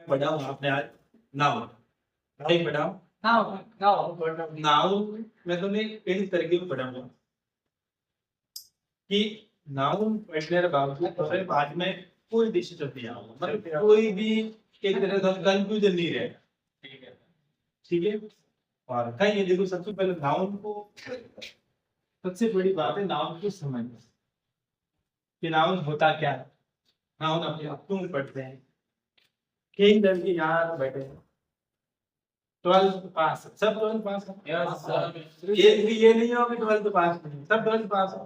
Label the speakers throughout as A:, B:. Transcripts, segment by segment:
A: पढ़ा हूँ आपने आज नाउन नहीं पढ़ा हूँ नाउन मैं तुम्हें इस तरीके में पढ़ाऊंगा कि नाउन पढ़ने के बावजूद तुम्हारे बाद में कोई डिसीजन नहीं आएगा, मतलब कोई भी एक तरह का कंफ्यूजन नहीं रहेगा। ठीक है। और कहीं ये देखो, सबसे पहले नाउन को, सबसे बड़ी बात है नाउन को समझना कि नाउन होता क्या है, नाउन अपने आप क्यों पढ़ते हैं। कई लड़के यहाँ बैठे हैं 12th पास, सब 12th पास है। एक भी ये नहीं हो कि 12th पास नहीं, सब 12th पास है।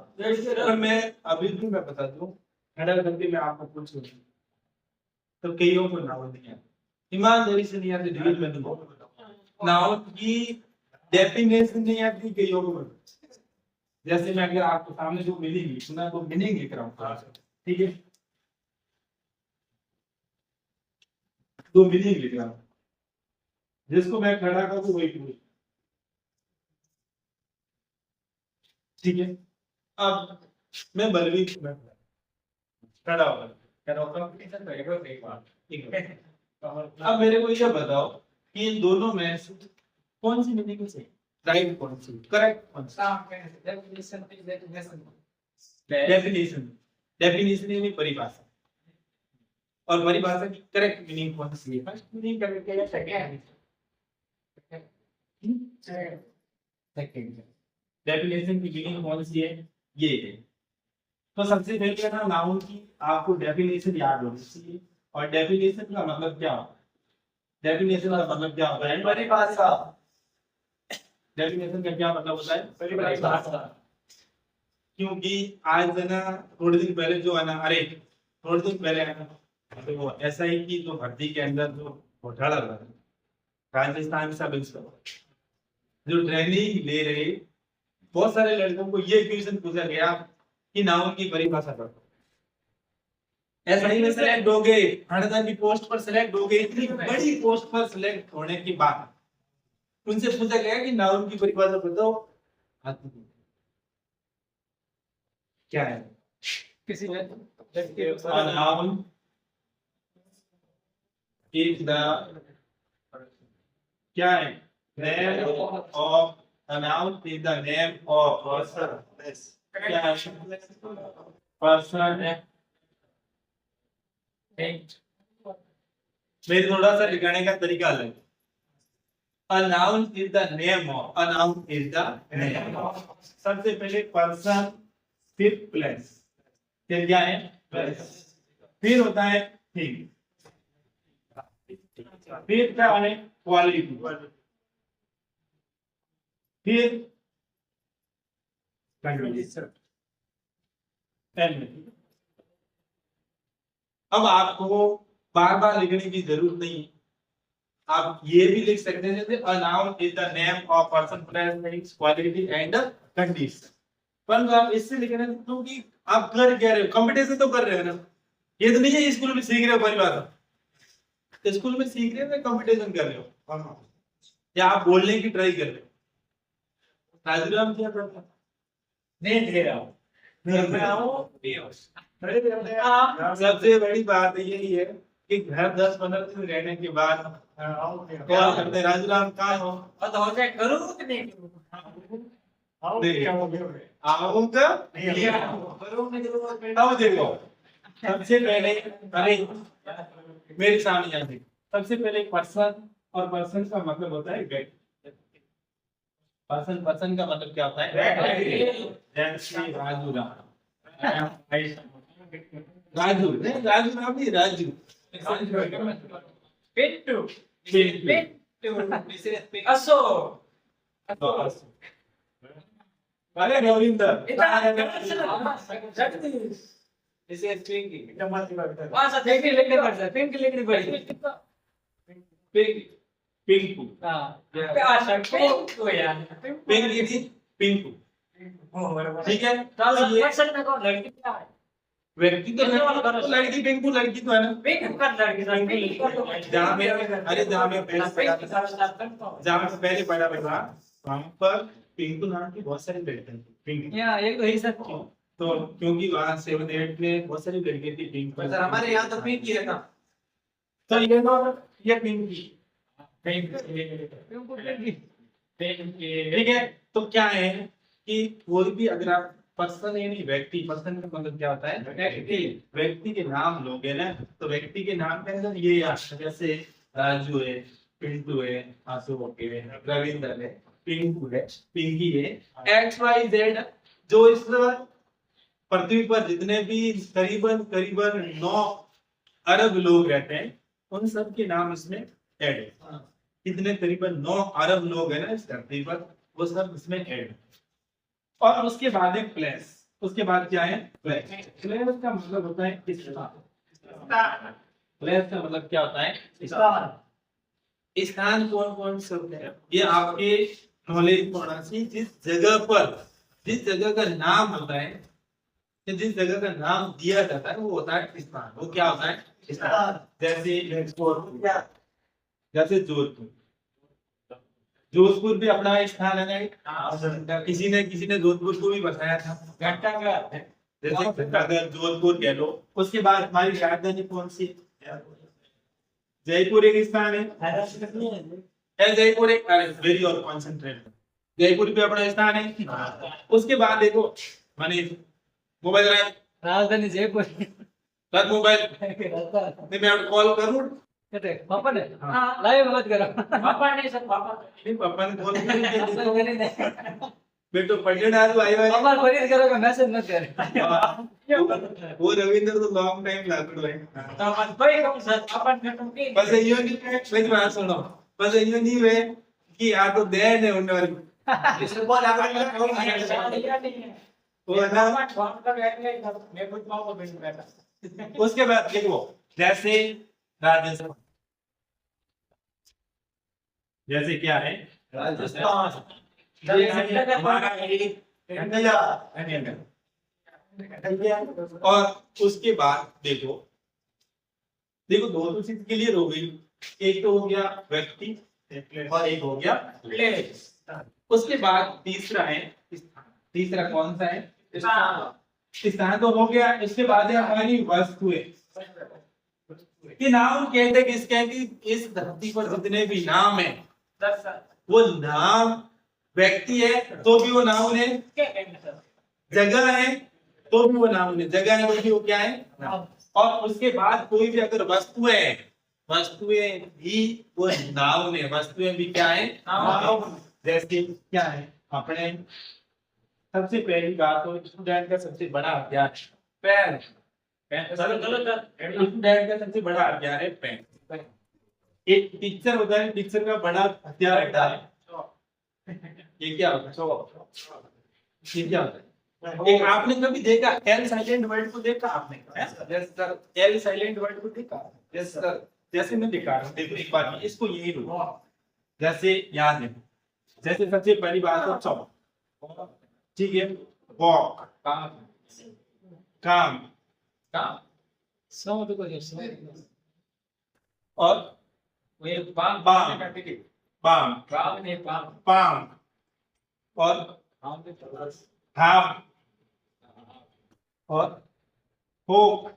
A: अगर मैं अभी भी मैं बता दूं, खड़ा करके मैं आपको पूछूं तो कईयों को नाउन नहीं आता, ईमानदारी से नहीं आती, डिग्री में नहीं, नाउन की डेफिनेशन नहीं आती कईयों को। जैसे मैं अगर आपके सामने जो मीनिंग सुना तो मीनिंग लिख रहा हूँ, ठीक है, दो मीनिंग लिख रहा हूँ, जिसको मैं खड़ा करूँ वही पूछ, ठीक है। अब मैं बलवी खड़ा होगा, ठीक है। अब मेरे को ये बताओ कि इन दोनों में से कौन सी मीनिंग है राइट, कौन सी करेक्ट, कौन सी डेफिनेशन, डेफिनेशन यानी परिभाषा, और परिभाषा की करेक्ट मीनिंग कौन सी है? फर्स्ट मीनिंग करके या सेकंड? सेकंड। डेफिनेशन की मीनिंग कौन सी है? ये है। तो सबसे पहले ना नाउन की आपको डेफिनेशन याद होनी चाहिए, और डेफिनेशन का मतलब क्या होता है? डेफिनेशन का मतलब क्या होता है? परिभाषा। डेफिनेशन का क्या मतलब होता है? परिभाषा। क्योंकि आज ना थोड़े दिन पहले जो है ना, अरे थोड़े दिन पहले है ना, तो वो SI की जो भर्ती के अंदर जो घोटाला हुआ राजस्थान सब इंस्पेक्टर जो ट्रेनिंग ले रहे, बहुत सारे लड़कों को ये क्वेश्चन पूछा गया कि नाउन की परिभाषा करो। SI में सिलेक्ट हो गए, 100 की पोस्ट पर सिलेक्ट हो गए, इतनी बड़ी पोस्ट पर सिलेक्ट होने के बाद उनसे पूछा गया कि नाउन की परिभाषा बताओ, क्या है? किसी ने नाउन इज द, क्या है? Name of, a noun is the name of person. क्या है? person। मेरे थोड़ा सा लिखने का तरीका अलग। A noun is the name of, a noun is the name of। सबसे पहले person, फिर place, फिर क्या है? place, फिर होता है thing, फिर क्या है? क्वालिटी, फिर कंडीशन। अब आपको बार बार लिखने की जरूरत नहीं है, आप ये भी लिख सकते हैं जैसे a noun is the name of person, place, things, quality and condition। पर आप इससे लिख रहे हैं क्योंकि आप कर क्या रहे हो? कंपटीशन तो कर रहे हो ना, ये तो नहीं है स्कूल में सीख रहे हो परिभाषा, स्कूल में सीख रहे हो, कंपटीशन कर रहे हो, या आप बोलने की ट्राई कर रहे हो। राजूराम क्या करता नहीं दे रहा हूँ, सबसे बड़ी बात यही है कि घर 10-15 दिन रहने के बाद कॉल करते राजूराम कहाँ हो, करूँ कि नहीं आऊंगा, अब देखो सबसे पहले, अरे मेरे सामने यहाँ देखो, सबसे पहले पर्सन, और पर्सन का मतलब होता है व्यक्ति। पर्सन, पर्सन का मतलब क्या होता है? जैसे राजू राम, राजू नहीं, राजू राम नहीं, राजू पिट्टू, पिट्टू असो, अरे रविंदर, जगदीश, इसे पिंकी, वहाँ से पिंकी लिखनी पड़ता है, पिंकी लिखनी पड़ेगी, पिंकी, पिंकू, पिंकू यार, पिंकी थी, पिंकू, ठीक है। पर्सन में कौन? लड़की क्या है? व्यक्ति तो लड़की, पिंकू लड़की तो है ना, पिंकू का लड़की, जहाँ में, अरे जहाँ में पहले पढ़ा था वहाँ पर पिंकू नाम की बहुत सारी लड़कियां थी, पिंकू, यहाँ एक ही सब थी, तो क्योंकि वहाँ 7-8 में बहुत सारी लड़कियां थी पिंकू, हमारे यहाँ तो पिंकी है ना, तो ये तो या पिंकी? ठीक है, तो क्या है कि कोई भी अगर आप पर्सन यानी व्यक्ति, पर्सन का मतलब क्या होता है? व्यक्ति के नाम लोगे ना, तो व्यक्ति के नाम के अंदर ये आता है, जैसे राजू है, पिंटू है, अशोक है, रविंद्र है, पिंकू है, पिंकी है, एक्स वाई जेड, जो इस पृथ्वी पर जितने भी करीबन करीबन 9 अरब लोग रहते हैं, उन सब के नाम इसमें ऐड है। कितने? करीबन 9 अरब लोग हैं ना इस धरती पर, वो सब इसमें ऐड है। और उसके बाद एक प्लेस, उसके बाद क्या है? प्लेस। प्लेस का मतलब होता है स्थान। प्लेस का मतलब क्या होता है? स्थान। स्थान कौन कौन शब्द है? ये आपके नॉलेज में होना चाहिए। जिस जगह पर, जिस जगह का नाम होता है, जिस जगह का नाम दिया जाता है, वो होता है स्थान। वो क्या होता है? स्थान। जैसे जैसे जोधपुर, जोधपुर भी अपना स्थान है ना। किसी ने जोधपुर को भी बताया था घंटा का, जैसे अगर जोधपुर कह लो। उसके बाद हमारी राजधानी कौन सी? जयपुर एक स्थान है। जयपुर एक वेरी और कॉन्सेंट्रेट, जयपुर भी अपना स्थान है। उसके बाद देखो माने मोबाइल राजधानी जयपुर, मोबाइल नहीं, मैं कॉल करूं
B: पापा ने लाइव मत करो। पापा नहीं सर,
A: पापा ने कॉल कर बेटो पढ़ने डाल भाई
B: पापा फरीद करो का मैसेज मत कर।
A: वो रविंद्र तो लॉन्ग टाइम लागड़ है।
B: तो मन कोई कम सर पापा ने तुम की
A: बस यो नहीं मेरी बात सुनो, बस यो नहीं वे कि आ तो दे ने उन वाली इसे बोल आगे में कौन है वो ना फोन कर बैठे मैं कुछ मां को भेज बैठा। उसके बाद देखो जैसे राजस्थान, जैसे क्या है? राजस्थान। हमारा और उसके बाद देखो दो तो चीज क्लियर हो गई। एक तो हो गया व्यक्ति और एक हो गया प्लेस। उसके बाद तीसरा है स्थान। तीसरा कौन सा है? स्थान तो हो गया। इसके बाद है हमारी वस्तुएं। कि नाम कहते किसके हैं? कि इस धरती पर जितने भी नाम है, वो नाम व्यक्ति है तो भी वो नाम है, जगह है तो भी वो नाम है, जगह है तो भी वो क्या है? और उसके बाद कोई भी अगर वस्तुएं भी वो नाम है, वस्तुएं भी क्या है? जैसे क्या है? अपने सबसे पहली बात तो स्टूडेंट का सबसे बड़ा हथियार पेन। स्टूडेंट का सबसे बड़ा हथियार है पेन। एक टीचर होता है, टीचर का बड़ा हथियार होता है ये क्या होता है? ये क्या होता है? एक आपने कभी देखा एल साइलेंट वर्ड को? देखा आपने? Yes sir, L silent word को देखा? Yes sir. जैसे मैं दिखा रहा हूं, देखो एक बार इसको यही लो, जैसे याद है, जैसे सबसे पहली बात तो चौक, ठीक है, वॉक, काम
B: सो देखो
A: और
B: वे पाम
A: और हाफ और होक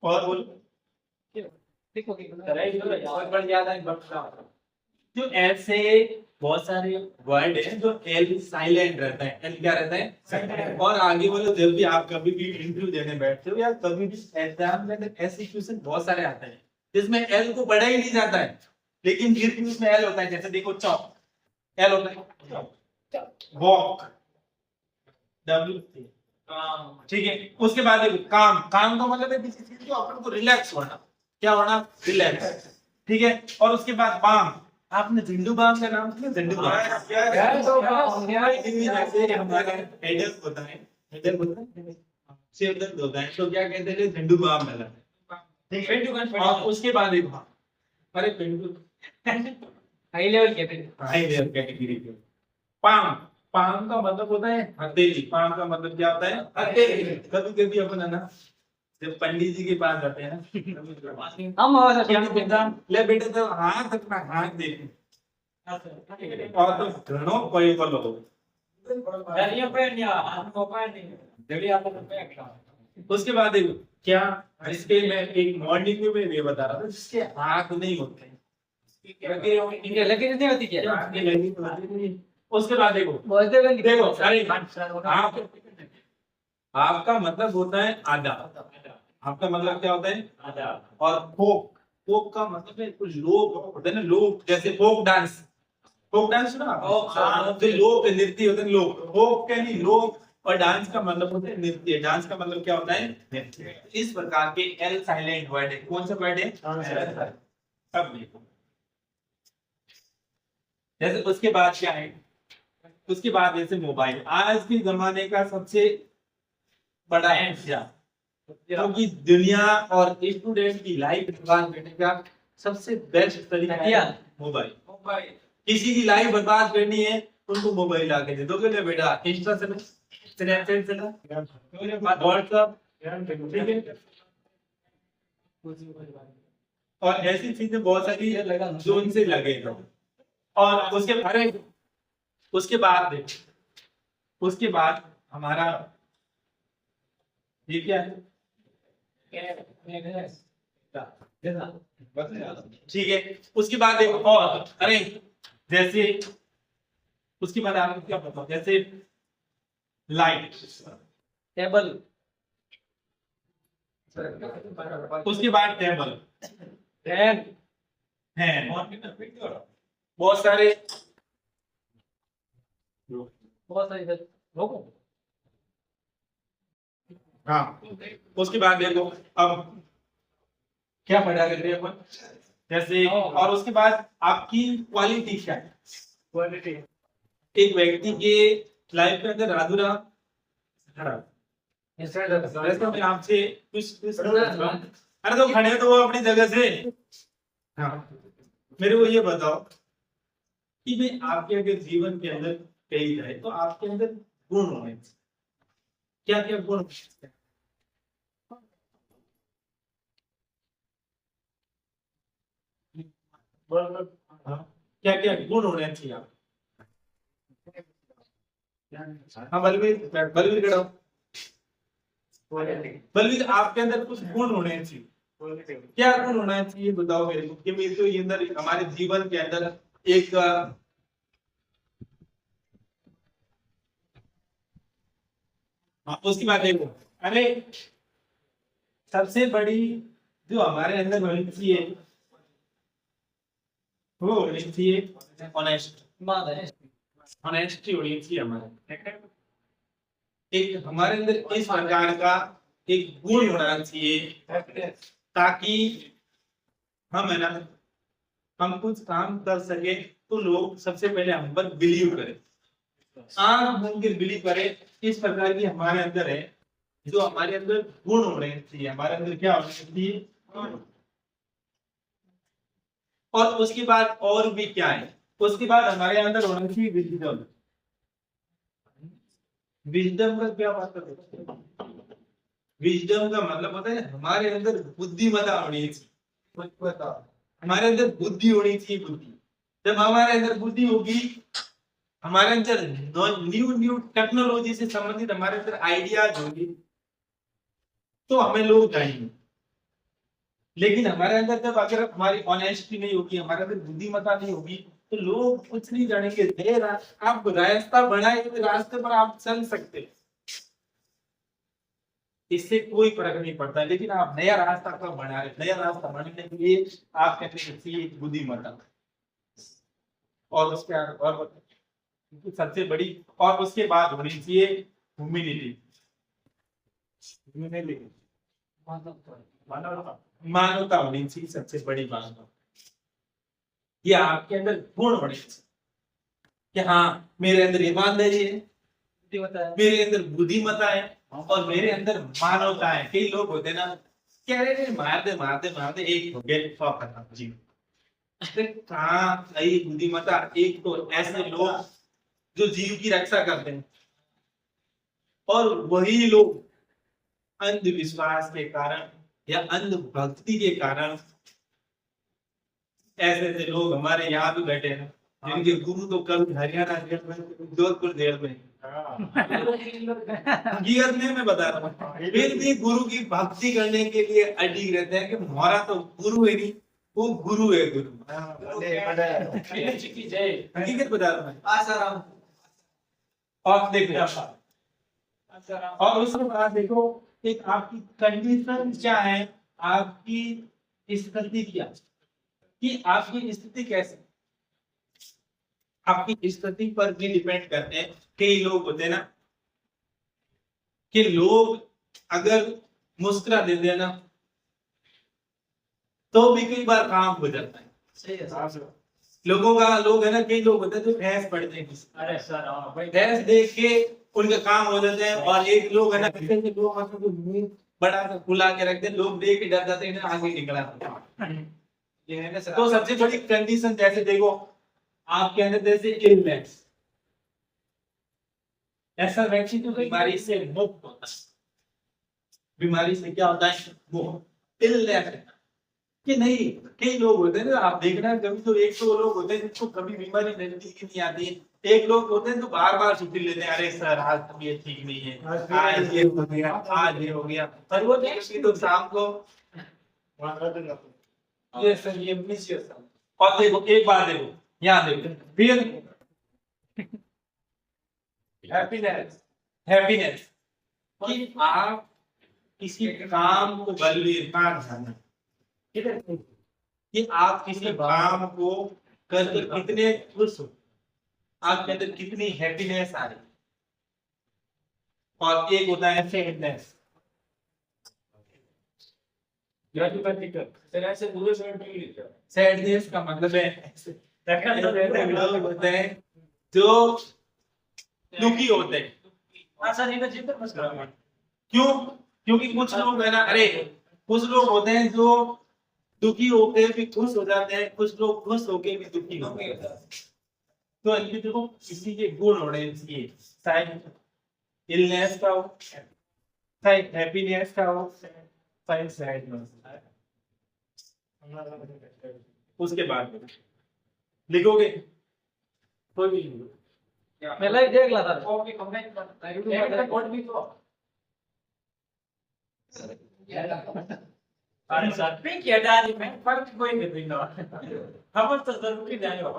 A: और बोल जो ऐसे बहुत सारे वर्ड है जो एल साइलेंट रहता है। एल क्या रहता है? और आगे बोलो जब भी आप कभी भी इंटरव्यू देने बैठते हो या कभी भी एग्जाम में ऐसे क्वेश्चन बहुत सारे आते हैं जिसमें एल को पढ़ा ही नहीं जाता है, लेकिन फिर भी उसमें एल होता है। जैसे देखो चौक, एल होता है, वॉक डब्ल्यू, ठीक है। उसके बाद देखो काम का मतलब है किसी चीज को अपन को रिलैक्स होना। क्या होना? रिलैक्स, ठीक है। और उसके बाद बाम, आपने झंडू बाम का नाम सुना? झंडू बाम जैसे हमारा हेडेक होता है, सिर दर्द होता है तो क्या कहते हैं? झंडू बाम डाला, ठीक है। और उसके बाद देखो अरे पिंटू
B: हाई लेवल
A: कैटेगरी के पाम का मतलब होता है हथेली। पाम का मतलब क्या होता है? हथेली। कभी कभी अपन है ना जब पंडित जी के पास जाते हैं ना, हम ले बेटे तो हाथ अपना हाथ देख और तो घणो कोई बोलो
B: दरिया पे नहीं हाथ को पे नहीं जड़ी आप पे
A: उसके बाद देखो क्या, इसके मैं एक मॉर्निंग में ये बता रहा था जिसके आंख नहीं होते हैं।
B: ये लकीर नहीं होती क्या?
A: आंखें लगी तो होती नहीं। उसके बाद देखो
B: बोलते हुए नहीं।
A: देखो अरे आप, आपका मतलब होता है आधा, आपका मतलब क्या होता है आधा। और फोक, फोक का मतलब है कुछ लोग होते हैं ना, लोग जैसे फोक डांस, फोक डांस ना, जो लोक नृत्य होते हैं, लोग फोक के नहीं, लोग। और डांस का मतलब होता है नृत्य, डांस का मतलब क्या होता है नृत्य। इस प्रकार के एल साइलेंट वर्ड है, कौन सा वर्ड है सब देखो। जैसे उसके बाद क्या है, उसके बाद जैसे मोबाइल आज के जमाने का सबसे बड़ा हिस्सा, क्योंकि दुनिया और स्टूडेंट की लाइफ बर्बाद करने का सबसे बेस्ट तरीका है मोबाइल। मोबाइल किसी की लाइफ बर्बाद करनी है उनको मोबाइल आके दे दोगे ले बेटा, इंस्टा चला, स्नैपचैट चला, व्हाट्सएप, ठीक है। और ऐसी चीजें बहुत सारी जो उनसे लगेगा। और उसके अरे उसके बाद देखो, उसके बाद हमारा ये क्या है, ठीक है। उसके बाद देखो और अरे जैसे उसके बाद आपको क्या पता, जैसे लाइट,
B: टेबल,
A: उसके बाद टेबल,
B: फैन,
A: फैन, बहुत सारे
B: बहुत सारी लोगों।
A: हाँ। उसके बाद देखो अब क्या पढ़ा करते हैं अपन, जैसे और उसके बाद आपकी क्वालिटी क्या है, क्वालिटी एक व्यक्ति के लाइफ के अंदर अधूरा वैसे मैं आपसे कुछ अरे तो खड़े हो तो वो अपनी जगह से, हाँ मेरे को ये बताओ कि मैं आपके अगर जीवन के अंदर कही जाए तो आपके अंदर गुण होने, क्या क्या गुण क्या क्या गुण होने चाहिए आप, हाँ बलवीर, बलवीर खड़ा हो। बलवीर आपके अंदर कुछ गुण होने चाहिए, क्या गुण होना चाहिए बताओ मेरे को, कि मेरे को ये अंदर हमारे जीवन के अंदर एक उसकी बात देखो अरे सबसे बड़ी जो हमारे अंदर होनी चाहिए वो होनी चाहिए ऑनेस्ट, ऑनेस्टी होनी चाहिए हमारे, एक हमारे अंदर इस प्रकार का एक गुण होना चाहिए ताकि हम है ना, हम कुछ काम कर सके तो लोग सबसे पहले हम पर बिलीव करें, आंख मूंद के बिलीव करें। इस प्रकार की हमारे अंदर है, जो हमारे अंदर गुण होने चाहिए, हमारे अंदर क्या होना चाहिए। और उसके बाद और भी क्या है, उसके बाद हमारे अंदर होना चाहिए विजडम। विजडम का क्या मतलब है, विजडम का मतलब होता है हमारे अंदर बुद्धिमत्ता होनी चाहिए, हमारे अंदर बुद्धि होनी चाहिए, बुद्धि। जब हमारे अंदर बुद्धि होगी, हमारे अंदर न्यू न्यू टेक्नोलॉजी से संबंधित हमारे अंदर आइडियाज होंगे तो हमें लोग जानेंगे। लेकिन हमारे अंदर जब अगर हमारी ऑनेस्टी नहीं होगी, हमारे अंदर बुद्धिमत्ता नहीं होगी तो लोग कुछ नहीं जानेंगे। आप रास्ता बनाए तो रास्ते पर आप चल सकते, इससे कोई फर्क नहीं पड़ता। लेकिन आप नया रास्ता कब बना रहे, नया रास्ता बनाने के लिए आप कहते हैं बुद्धिमत्ता। और उसके और सबसे बड़ी और उसके बाद होनी चाहिए ह्यूमिलिटी, मानवता होनी चाहिए सबसे बड़ी बात। ये आपके अंदर गुण होने चाहिए कि हाँ मेरे अंदर ईमानदारी है, मेरे अंदर बुद्धिमत्ता है और मेरे अंदर मानवता है। कई लोग होते ना कह रहे हैं मारते मारते मारते एक हो गए जी, कहाँ सही बुद्धिमत्ता। एक तो ऐसे लोग जो जीव की रक्षा करते हैं और वही लोग अंधविश्वास के कारण या अंधभक्ति के कारण, ऐसे ऐसे लोग हमारे यहाँ भी बैठे हैं जिनके गुरु तो कल हरियाणा जेल में, जोधपुर जेल में, हकीकत में मैं बता रहा हूँ, फिर भी गुरु की भक्ति करने के लिए अडिग रहते हैं कि हमारा तो गुरु है नहीं, वो गुरु है गुरु। हकीकत बता रहा हूँ।
B: आसाराम
A: और देखो, और उसके बाद देखो एक आपकी कंडीशन क्या है, आपकी स्थिति क्या, कि आपकी स्थिति कैसे, आपकी स्थिति पर भी डिपेंड करते हैं। कई लोग होते हैं ना कि लोग अगर मुस्कुरा देते हैं ना तो भी कई बार काम हो जाता है।
B: सही है
A: लोग है ना, कई लोग होते हैं जो भैंस पढ़ते हैं,
B: अरे सर हाँ भाई
A: भैंस देख के उनका काम हो जाते हैं। और एक लोग है ना, लोग मतलब जो मुंह बड़ा सा फुला के रखते हैं, लोग देख के डर जाते हैं ना, आगे निकला ये है ना। तो सबसे बड़ी कंडीशन जैसे देखो आपके अंदर जैसे इलनेस, ऐसा व्यक्ति तो बीमारी से मुक्त होता है। बीमारी से क्या होता है, मुक्त। इलनेस कि नहीं, कई लोग होते हैं ना, आप देखना कभी तो एक तो लोग होते हैं जिनको कभी बीमारी नजदीक ही नहीं आती है। एक लोग होते हैं जो बार बार छुट्टी लेते हैं, अरे सर आज तबीयत ठीक नहीं है, आज ये हो गया, आज ये हो गया। और वो देखिए तो शाम को ये सर ये मिस। और देखो एक बात देखो, यहाँ देखो फिर हैप्पीनेस, हैप्पीनेस कि आप किसी काम को बलवीर जाना, कि आप किसी काम को करके कितने खुश हो, आपके अंदर कितनी हैप्पीनेस आ रही। और एक होता है सैडनेस, सैडनेस का मतलब है ऐसे लोग होते हैं जो दुखी होते हैं। क्यों? क्योंकि कुछ लोग है ना, अरे कुछ लोग होते हैं जो दुखी होके भी खुश हो जाते हैं, कुछ लोग खुश होके भी दुखी होते हैं। तो इनके देखो किसी के गुण होने चाहिए, शायद इलनेस का हो, शायद हैप्पीनेस का हो, शायद सैडनेस। उसके बाद लिखोगे कोई भी लिखो।
B: मैं लाइव देख रहा था अरे सर पिक किया डाली में फर्क कोई नहीं दिखा खबर तो जरूरी नहीं हो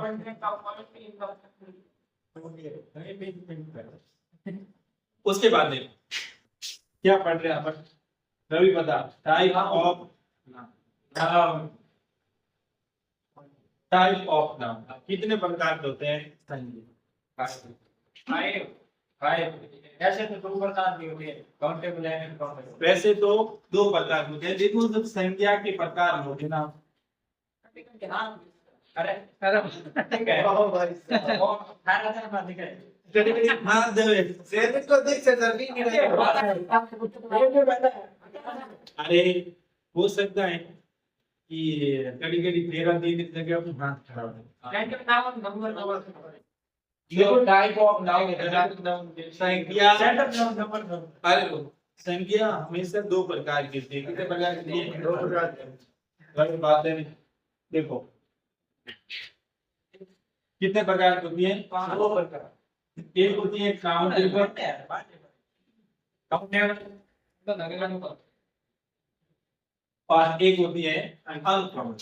A: उसके बाद देखो क्या पढ़ रहे हैं अपन, रवि बता। Type of noun, type of noun कितने प्रकार के होते हैं?
B: फाइव फाइव ऐसे तो दो प्रकार की होती है काउंटेबल एंड अनकाउंटेबल
A: वैसे तो दो प्रकार के होते हैं, देखो जब संख्या के प्रकार होते हैं ना।
B: अरे अरे ठीक है ओ भाई खाना खाना बात है
A: हाँ देवे सेवित को देख से दर्दी नहीं अरे हो सकता है कि कभी-कभी तेरा दिन की जगह अपने हाथ खराब है। देखो टाइप ऑफ नाउन संख्या, अरे लो संख्या हमेशा दो प्रकार की होती है। कितने प्रकार की होती है? दो प्रकार की। बात है देखो कितने प्रकार की होती है? दो प्रकार। एक होती है काउंटेबल, और एक होती है अनकाउंटेबल।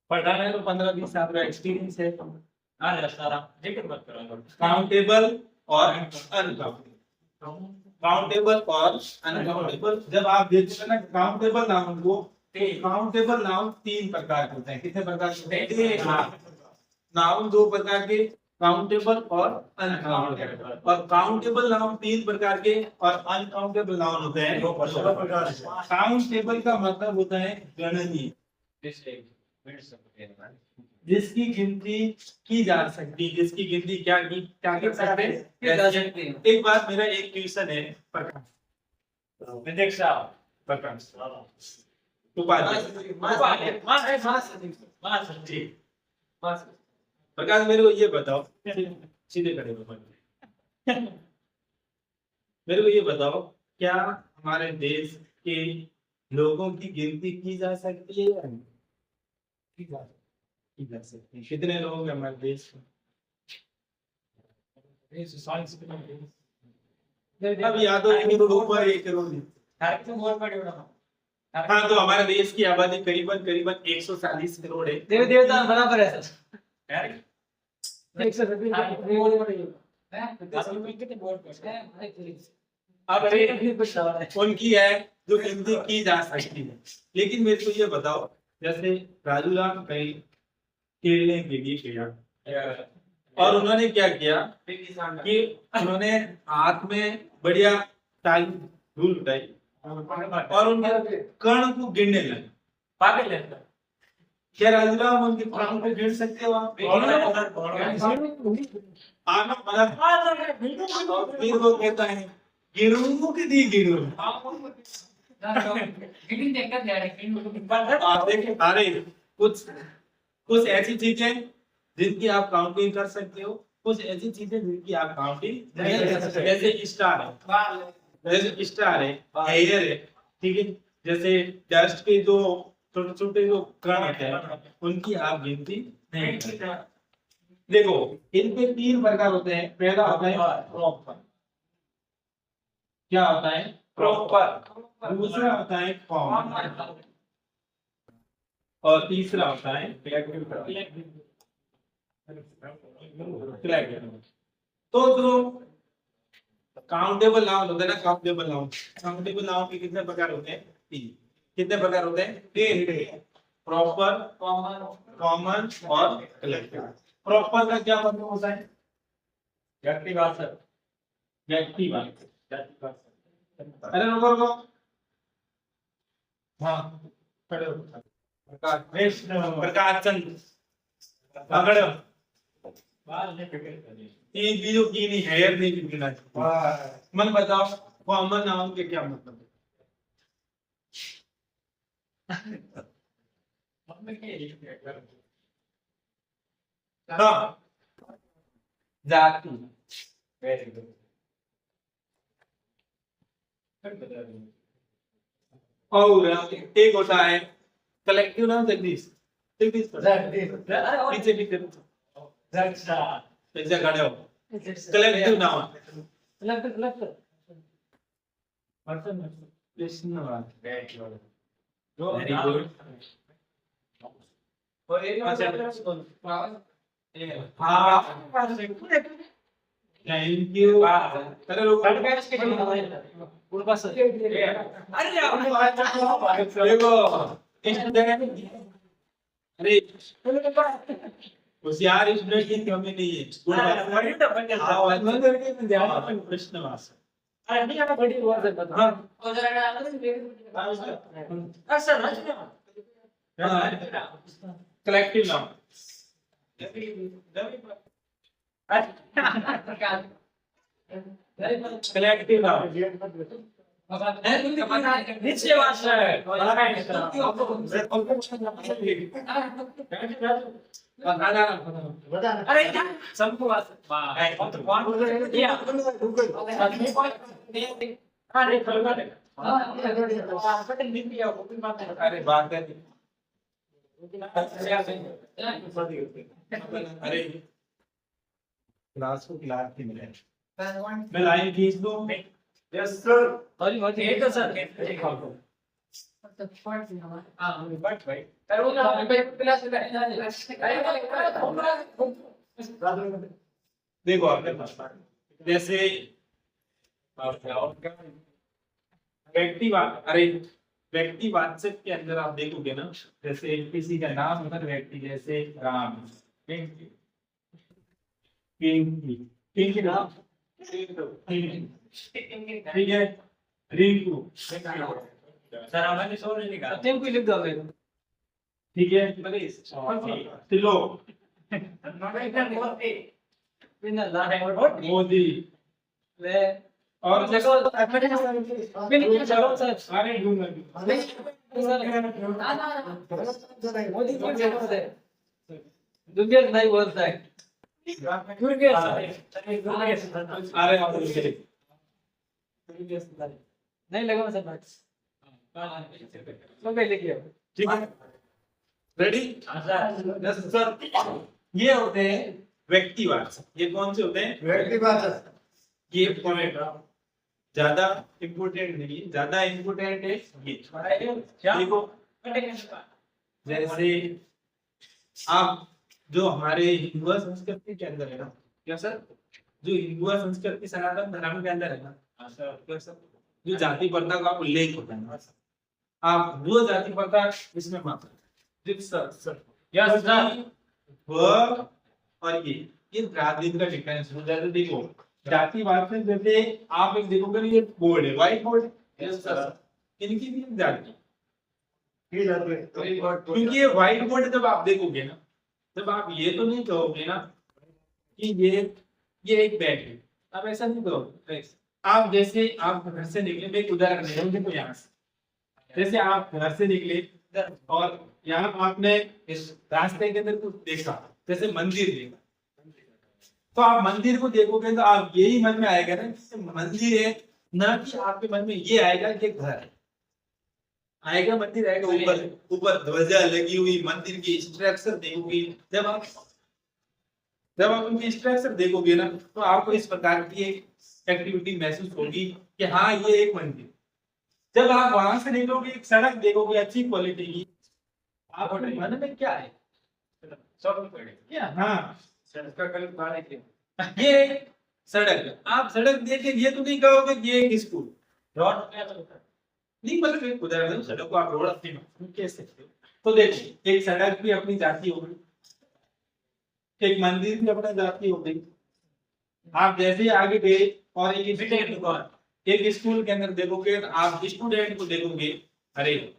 A: पढ़ा है तो 15-20 साल का एक्सपीरियंस है। काउंटेबल और अनकाउंटेबल, काउंटेबल और अनकाउंटेबल। जब आप देखते हैं ना काउंटेबल नाउन को, काउंटेबल नाउन तीन प्रकार के होते हैं। कितने प्रकार के होते हैं? नाउन दो प्रकार के, काउंटेबल और अनकाउंटेबल। और काउंटेबल नाउन तीन प्रकार के और अनकाउंटेबल नाउन होते हैं दो प्रकार के। काउंटेबल का मतलब होता है गणनीय, जिसकी गिनती की जा सकती, जिसकी गिनती क्या कर सकते हैं। एक बार मेरा एक ट्यूशन है प्रकाश प्रकाश, मेरे को ये बताओ, सीधे खड़े हो मेरे को ये बताओ, क्या हमारे देश के लोगों की गिनती की जा सकती है या नहीं? इधर से कितने लोग हैं हमारे देश में? अब याद हो 1 करोड़ ऊपर 1 करोड़ नहीं। हाँ तो हमारे देश की आबादी करीबन करीबन 140 करोड़ है।
C: देवी देवता बराबर है सर।
B: यार
C: 120
A: अब उनकी है जो गिनती की जा सकती है, लेकिन मेरे को ये बताओ, जैसे राजू राम कहीं खेलने के लिए गया और उन्होंने क्या किया कि उन्होंने हाथ में बढ़िया टाइल धूल उठाई और उनके कर्ण को गिनने लगे।
B: पागल है
A: क्या राजू राम उनके कर्ण को गिन सकते हो आप? आना मतलब फिर वो कहता है गिनूं कि नहीं गिनूं? आप देखिए अरे कुछ कुछ ऐसी चीजें जिनकी आप काउंटिंग कर सकते हो, कुछ ऐसी चीजें जिनकी आप काउंटिंग नहीं कर सकते। जैसे स्टार है, हेयर है, ठीक है, जैसे डस्ट के जो छोटे छोटे जो कण होते हैं उनकी आप गिनती नहीं कर सकते। देखो इनके 3 प्रकार होते हैं। पहला होता है प्रॉपर, क्या होता है? प्रॉपर। दूसरा होता है कॉमन और तीसरा होता है कलेक्टिव। तो जो काउंटेबल नाउन होता है ना, काउंटेबल नाउन के कितने प्रकार होते हैं? 3। कितने प्रकार होते हैं? 3। प्रॉपर, कॉमन और कलेक्टिव। प्रॉपर का क्या मतलब होता है?
B: व्यक्तिवाचक
A: अरे रुको हाँ खड़े हो। प्रकाश चंद्र खड़े हो। एक भी जो की नहीं हेयर नहीं बिगड़ना चाहिए। मन बताओ कॉमन नाउन के क्या मतलब है? हाँ जाति।
B: वेरी गुड
A: और एक होता है कलेक्टिव नाउन। जगदीश पीछे पीछे पीछे खड़े हो। कलेक्टिव नाउन कृष्णवाद। Very good. Thank you. अरे लोग देखो अरे होशियार स्टूडेंट की कमी नहीं है। कृष्णवास कलेक्टिव नाउन। कलेक्टिव नाउन अरे बात है अरे क्लास को क्लास की मिले। मैं लाइन खींच दूं? Yes sir. देखो आपके पास जैसे व्यक्तिवाद। अरे व्यक्तिवाचक के अंदर आप देखोगे ना, जैसे किसी का नाम होता है व्यक्ति, जैसे राम, पिंकी नाम, ठीक है, रिंकू,
B: सर हमारे सो नहीं निकाला
C: टीम को लिख दो मेरे को।
A: ठीक है, तिलो, मोदी
C: ले
A: और
C: देखो बिल्कुल चलो सर।
A: अरे ढूंढ
C: मोदी को जरूरत है, दुनिया नहीं बोलता है।
A: अरे आप
C: नहीं लगा सर तो पहले किया।
A: ठीक है। रेडी?
B: हाँ सर।
A: Yes sir. ये होते हैं व्यक्तिवाचक। ये कौन से होते हैं?
C: व्यक्तिवाचक।
A: ये पॉइंट ज्यादा इम्पोर्टेंट नहीं है, ज्यादा इम्पोर्टेंट है ये। देखो जैसे आप जो हमारे हिंदू संस्कृति के अंदर है ना, क्या सर, जो हिंदू संस्कृति सनातन धर्म के अंदर है ना,
B: हाँ सर।
A: क्या सर, जो जाति प्रथा का उल्लेख होता है ना, आप वो जाति प्रथा इसमें मानते हैं। Sir sir
B: yes sir.
A: वो और ये राजनीति का डिफरेंस हो जाता है। देखो जातिवाद में जैसे आप एक देखोगे ना, ये बोर्ड है, व्हाइट बोर्ड।
B: Yes sir.
A: इनकी भी एक जाति, क्योंकि ये व्हाइट बोर्ड जब आप देखोगे ना, तब आप ये तो नहीं कहोगे ना कि ये एक बैग है, आप ऐसा नहीं कहोगे। आप जैसे आप घर से निकले, मैं एक उदाहरण दे रहा हूँ, देखो यहाँ से जैसे आप घर से निकले और यहाँ आपने इस रास्ते के अंदर कुछ देखा, जैसे मंदिर देखा, तो आप मंदिर को देखोगे तो आप यही मन में आएगा ना कि मंदिर है, ना कि आपके मन में ये आएगा कि घर है। आएगा मंदिर आएगा, ऊपर ऊपर ध्वजा लगी हुई, मंदिर की स्ट्रक्चर देखोगे, जब आप उनकी स्ट्रक्चर देखोगे ना, तो आपको इस प्रकार की एक एक्टिविटी महसूस होगी कि हाँ ये एक मंदिर। जब आप वहां से निकलोगे, एक सड़क देखोगे अच्छी क्वालिटी की, आपके मन में क्या है?
B: सब
A: क्या? हाँ
B: सर का कल बारे के
A: ये सड़क है। आप सड़क देख के ये तो नहीं कहोगे कि ये एक स्कूल
B: रोड क्या चलता है?
A: नहीं, मतलब एक उदाहरण दो, सड़क को आप रोड अपनी कह सकते हो। तो देखो एक सड़क भी अपनी जाति हो गई, एक मंदिर भी अपना जाति हो गई। आप जैसे ही आगे गए और एक स्कूल के अंदर देखोगे, आप स्टूडेंट को देखोगे, अरे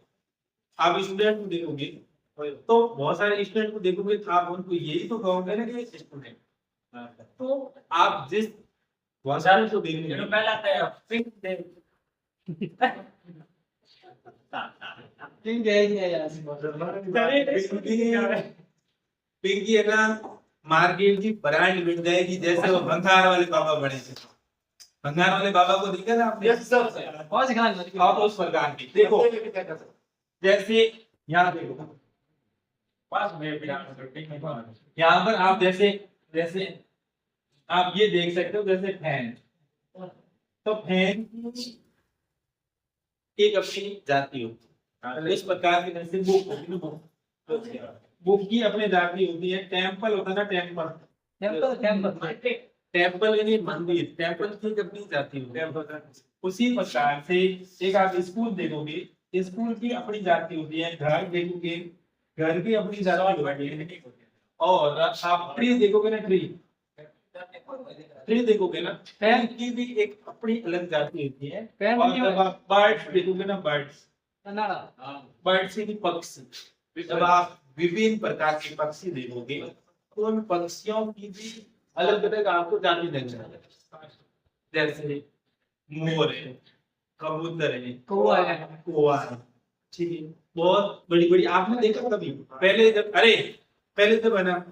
A: आप स्टूडेंट को देखोगे तो बहुत सारे स्टूडेंट को देखोगे, तो आप उनको यही तो कहोगे ना कि स्टूडेंट। तो आप जिस भाषा को देखोगे,
B: पहला था पिंक दे
C: ठीक है यार।
A: पिंकी है ना, मार्केट की ब्रांड मिल जाएगी, जैसे वो भंगार वाले बाबा बने थे। भंगार वाले बाबा को देखा ना आपने?
C: Yes sir. कौन से खाना
A: आप उस प्रकार की देखो, जैसे यहाँ देखो,
B: पास में पिंक
A: यहाँ पर आप जैसे जैसे आप ये देख सकते हो, जैसे फैन, तो फैन की एक अपनी जाति होती है। इस प्रकार की जैसे बुक की अपनी जाति होती है। टेम्पल होता है ना, टेम्पल यानी मंदिर, टेम्पल की अपनी जाति होती है। उसी प्रकार से एक आप स्कूल देखोगे, स्कूल की अपनी जाति होती है। घर देखोगे, घर की अपनी जाति होती है। और आप ट्री देखोगे ना, ट्री देखोगे ना, फैन की भी एक अपनी अलग जाति होती है। और जब आप बर्ड्स देखोगे ना, बर्ड्स की पक्षी, जब आप विभिन्न प्रकार के पक्षी देखोगे, तो उन पक्षियों की भी अलग अलग आपको जाति देनी चाहिए। जैसे मोर है, कबूतर है,
C: कौवा है,
A: ठीक है, बहुत बड़ी बड़ी। आपने देखा कभी पहले जब है ना,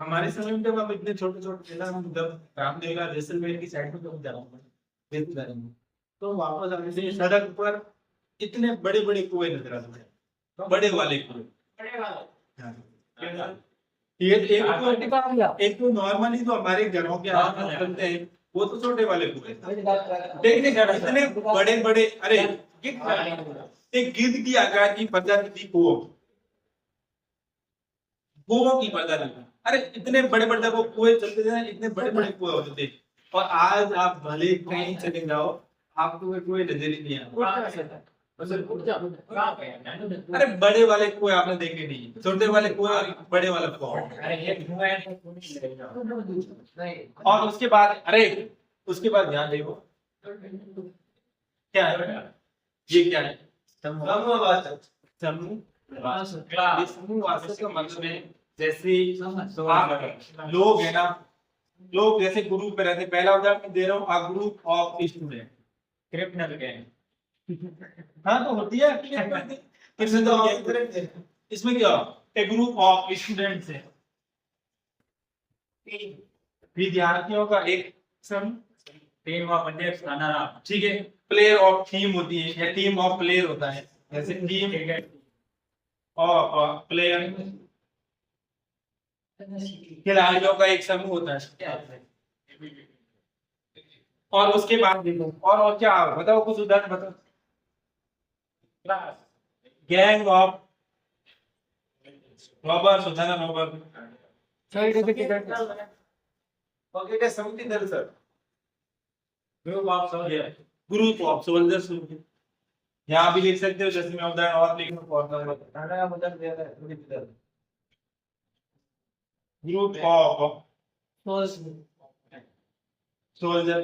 A: हमारे समय में जब हम इतने छोटे छोटे थे ना, हम जब रामदेवरा जैसलमेर की साइड में कभी जा रहे हैं, तो वापस आने से सड़क पर इतने बड़े बड़े कुएं नजर आते हैं, बड़े वाले कुएं। ये एक तो नॉर्मली तो हमारे घरों के आसपास बनते हैं, वो तो छोटे वाले कुएं, देखने इतने बड़े बड़े। अरे एक गिद्ध की आकार की प्रजाति थी, कुओं की प्रजाति। अरे इतने बड़े बड़े, जब वो कुएं चलते थे ना, इतने बड़े बड़े कुएं होते थे। और आज आप भले कहीं चले जाओ, आपको वो कुएं नजर ही नहीं आते। अरे बड़े वाले कुएं आपने देखे नहीं, छोटे वाले कुएं और बड़े वाला कुआं। और उसके बाद ध्यान देखो, क्या है ये? क्या है? समूहवाचक का मतलब है, जैसे आप लोग है ना, लोग जैसे ग्रुप में रहते। पहला उदाहरण दे रहा हूँ, a group of student, criminal gang. हाँ तो होती है, इसमें क्या, ए ग्रुप ऑफ स्टूडेंट्स है, विद्यार्थियों का एक सम,
B: टीम ऑफ इंडियंस खाना,
A: ठीक है। प्लेयर ऑफ थीम होती है, या टीम ऑफ प्लेयर होता है, जैसे टीम और प्लेयर खिलाड़ियों का एक समूह होता है। और उसके बाद देखो और क्या बताओ, कुछ उदाहरण बताओ। गैंग ऑफ रॉबर्स होता है ना, robber. Okay, it is something else sir. Group of soldiers. यहाँ भी लिख सकते हो, जैसे मैं उदाहरण और लिख ग्रुप ऑफ सोल्जर।